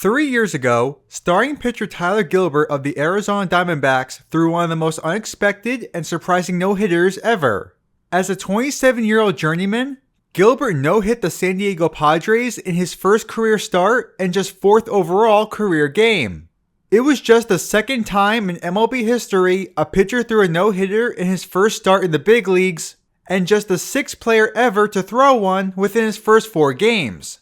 3 years ago, starting pitcher Tyler Gilbert of the Arizona Diamondbacks threw one of the most unexpected and surprising no-hitters ever. As a 27-year-old journeyman, Gilbert no-hit the San Diego Padres in his first career start and just 4th overall career game. It was just the second time in MLB history a pitcher threw a no-hitter in his first start in the big leagues, and just the 6th player ever to throw one within his first 4 games.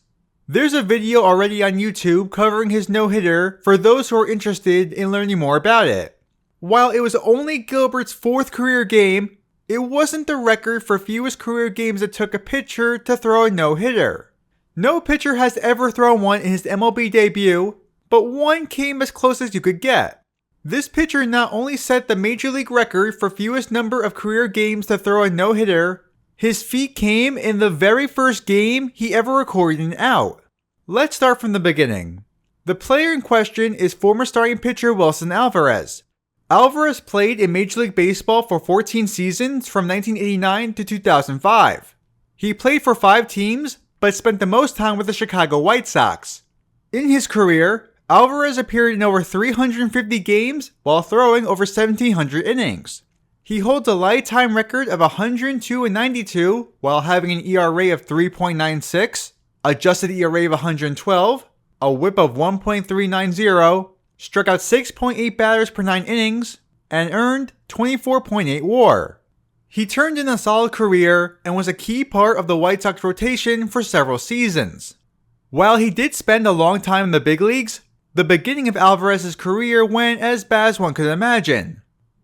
There's a video already on YouTube covering his no-hitter for those who are interested in learning more about it. While it was only Gilbert's 4th career game, it wasn't the record for fewest career games it took a pitcher to throw a no-hitter. No pitcher has ever thrown one in his MLB debut, but one came as close as you could get. This pitcher not only set the Major League record for fewest number of career games to throw a no-hitter, his feat came in the very first game he ever recorded an out. Let's start from the beginning. The player in question is former starting pitcher Wilson Alvarez. Alvarez played in Major League Baseball for 14 seasons from 1989 to 2005. He played for 5 teams, but spent the most time with the Chicago White Sox. In his career, Alvarez appeared in over 350 games while throwing over 1,700 innings. He holds a lifetime record of 102-92 while having an ERA of 3.96, adjusted ERA of 112, a whip of 1.390, struck out 6.8 batters per 9 innings, and earned 24.8 WAR. He turned in a solid career and was a key part of the White Sox rotation for several seasons. While he did spend a long time in the big leagues, the beginning of Alvarez's career went as bad as one could imagine.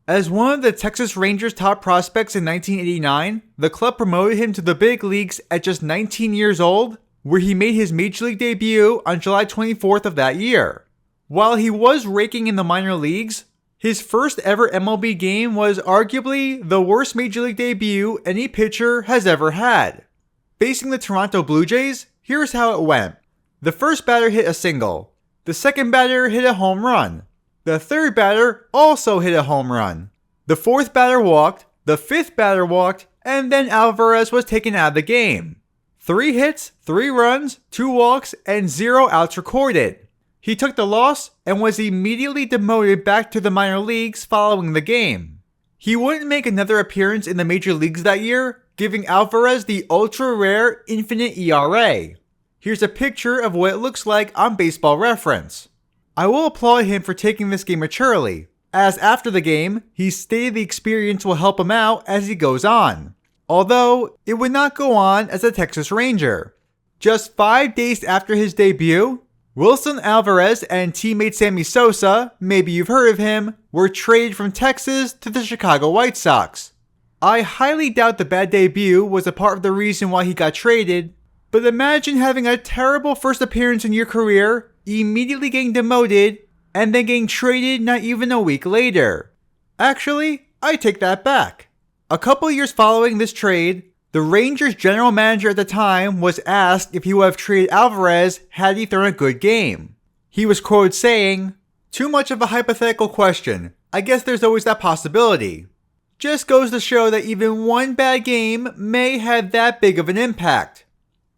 As one of the Texas Rangers' top prospects in 1989, the club promoted him to the big leagues at just 19 years old, where he made his Major League debut on July 24th of that year. While he was raking in the minor leagues, his first ever MLB game was arguably the worst Major League debut any pitcher has ever had. Facing the Toronto Blue Jays, here's how it went. The first batter hit a single. The second batter hit a home run. The third batter also hit a home run. The fourth batter walked, the fifth batter walked, and then Alvarez was taken out of the game. 3 hits, 3 runs, 2 walks, and 0 outs recorded. He took the loss and was immediately demoted back to the minor leagues following the game. He wouldn't make another appearance in the major leagues that year, giving Alvarez the ultra-rare infinite ERA. Here's a picture of what it looks like on Baseball Reference. I will applaud him for taking this game maturely, as after the game, he stated the experience will help him out as he goes on. Although, it would not go on as a Texas Ranger. Just 5 days after his debut, Wilson Alvarez and teammate Sammy Sosa, maybe you've heard of him, were traded from Texas to the Chicago White Sox. I highly doubt the bad debut was a part of the reason why he got traded, but imagine having a terrible first appearance in your career, immediately getting demoted, and then getting traded not even a week later. Actually, I take that back. A couple years following this trade, the Rangers general manager at the time was asked if he would have traded Alvarez had he thrown a good game. He was quoted saying, "Too much of a hypothetical question. I guess there's always that possibility." Just goes to show that even one bad game may have that big of an impact.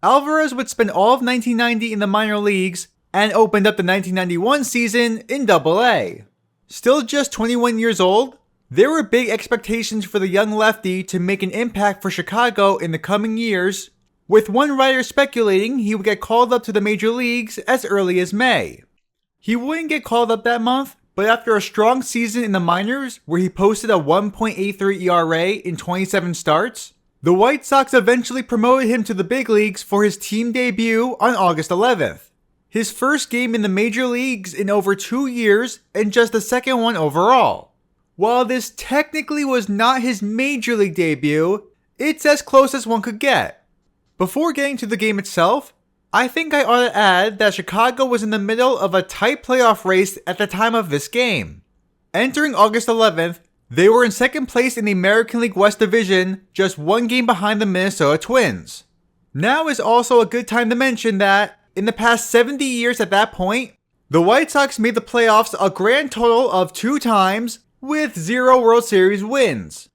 Alvarez would spend all of 1990 in the minor leagues and opened up the 1991 season in Double-A. Still just 21 years old, there were big expectations for the young lefty to make an impact for Chicago in the coming years, with one writer speculating he would get called up to the major leagues as early as May. He wouldn't get called up that month, but after a strong season in the minors where he posted a 1.83 ERA in 27 starts, the White Sox eventually promoted him to the big leagues for his team debut on August 11th. His first game in the major leagues in over 2 years and just the second one overall. While this technically was not his major league debut, it's as close as one could get. Before getting to the game itself, I think I ought to add that Chicago was in the middle of a tight playoff race at the time of this game. Entering August 11th, they were in second place in the American League West Division, just 1 game behind the Minnesota Twins. Now is also a good time to mention that, in the past 70 years at that point, the White Sox made the playoffs a grand total of 2 times, with 0 World Series wins.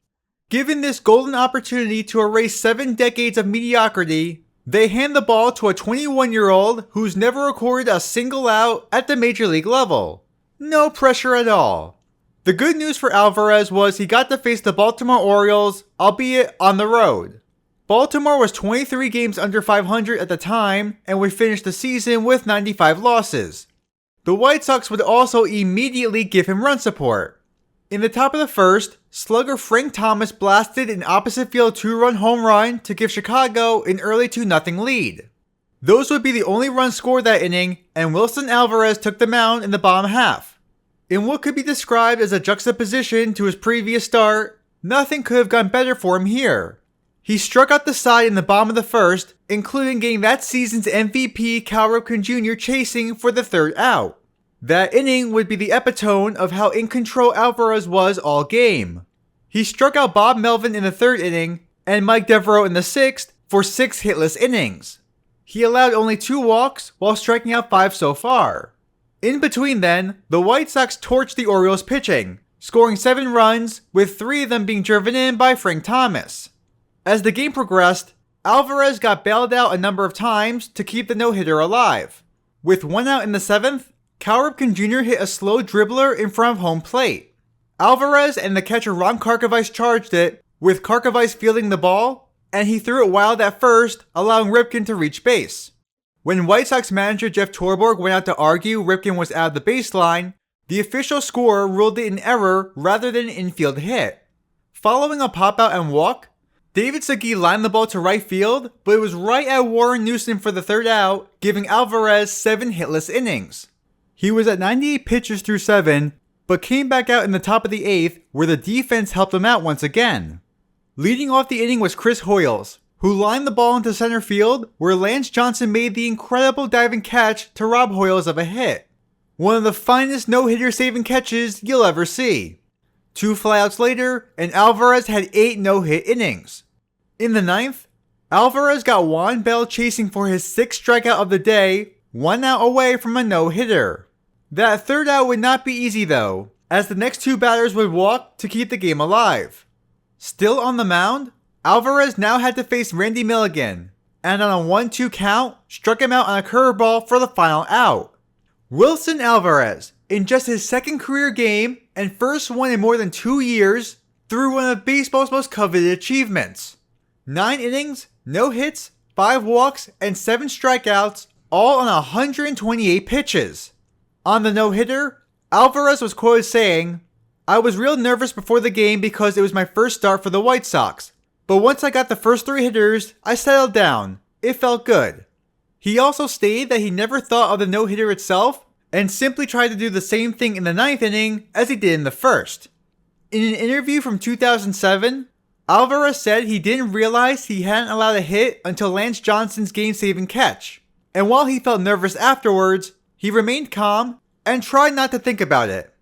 Given this golden opportunity to erase 7 decades of mediocrity, They hand the ball to a 21-year-old who's never recorded a single out at the major league level. No pressure at all. The good news for Alvarez was he got to face the Baltimore Orioles, albeit on the road. Baltimore was 23 games under 500 at the time and would finish the season with 95 losses. The White Sox would also immediately give him run support. In the top of the first, slugger Frank Thomas blasted an opposite field 2-run home run to give Chicago an early 2-0 lead. Those would be the only runs scored that inning, and Wilson Alvarez took the mound in the bottom half. In what could be described as a juxtaposition to his previous start, nothing could have gone better for him here. He struck out the side in the bottom of the first, including getting that season's MVP Cal Ripken Jr. chasing for the third out. That inning would be the epitome of how in control Alvarez was all game. He struck out Bob Melvin in the third inning and Mike Devereaux in the sixth for 6 hitless innings. He allowed only 2 walks while striking out 5 so far. In between then, the White Sox torched the Orioles pitching, scoring 7 runs, with 3 of them being driven in by Frank Thomas. As the game progressed, Alvarez got bailed out a number of times to keep the no-hitter alive. With 1 out in the 7th, Cal Ripken Jr. hit a slow dribbler in front of home plate. Alvarez and the catcher Ron Karkovice charged it, with Karkovice fielding the ball, and he threw it wild at first, allowing Ripken to reach base. When White Sox manager Jeff Torborg went out to argue Ripken was out of the baseline, the official scorer ruled it an error rather than an infield hit. Following a pop-out and walk, David Segui lined the ball to right field, but it was right at Warren Newson for the third out, giving Alvarez 7 hitless innings. He was at 98 pitches through 7, but came back out in the top of the 8th, where the defense helped him out once again. Leading off the inning was Chris Hoyles, who lined the ball into center field, where Lance Johnson made the incredible diving catch to rob Hoyles of a hit. One of the finest no-hitter saving catches you'll ever see. 2 flyouts later, and Alvarez had 8 no-hit innings. In the 9th, Alvarez got Juan Bell chasing for his 6th strikeout of the day, 1 out away from a no-hitter. That third out would not be easy though, as the next 2 batters would walk to keep the game alive. Still on the mound, Alvarez now had to face Randy Milligan, and on a 1-2 count, struck him out on a curveball for the final out. Wilson Alvarez, in just his 2nd career game and first one in more than 2 years, threw one of baseball's most coveted achievements. 9 innings, no hits, 5 walks, and 7 strikeouts, all on 128 pitches. On the no-hitter, Alvarez was quoted saying, "I was real nervous before the game because it was my first start for the White Sox, but once I got the first 3 hitters, I settled down. It felt good." He also stated that he never thought of the no-hitter itself and simply tried to do the same thing in the 9th inning as he did in the first. In an interview from 2007, Alvarez said he didn't realize he hadn't allowed a hit until Lance Johnson's game-saving catch, and while he felt nervous afterwards, he remained calm and tried not to think about it.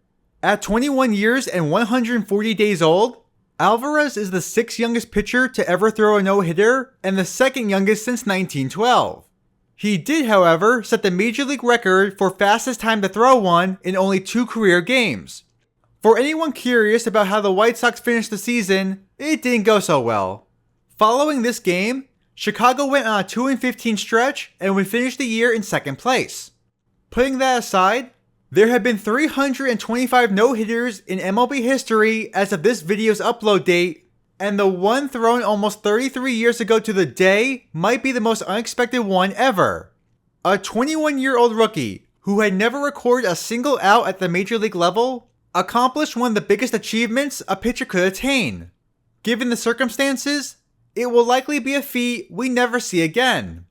At 21 years and 140 days old, Alvarez is the 6th youngest pitcher to ever throw a no-hitter and the 2nd youngest since 1912. He did, however, set the major league record for fastest time to throw one in only 2 career games. For anyone curious about how the White Sox finished the season, it didn't go so well. Following this game, Chicago went on a 2-15 stretch and would finish the year in 2nd place. Putting that aside, there have been 325 no-hitters in MLB history as of this video's upload date, and the one thrown almost 33 years ago to the day might be the most unexpected one ever. A 21-year-old rookie who had never recorded a single out at the major league level accomplished one of the biggest achievements a pitcher could attain. Given the circumstances, it will likely be a feat we never see again.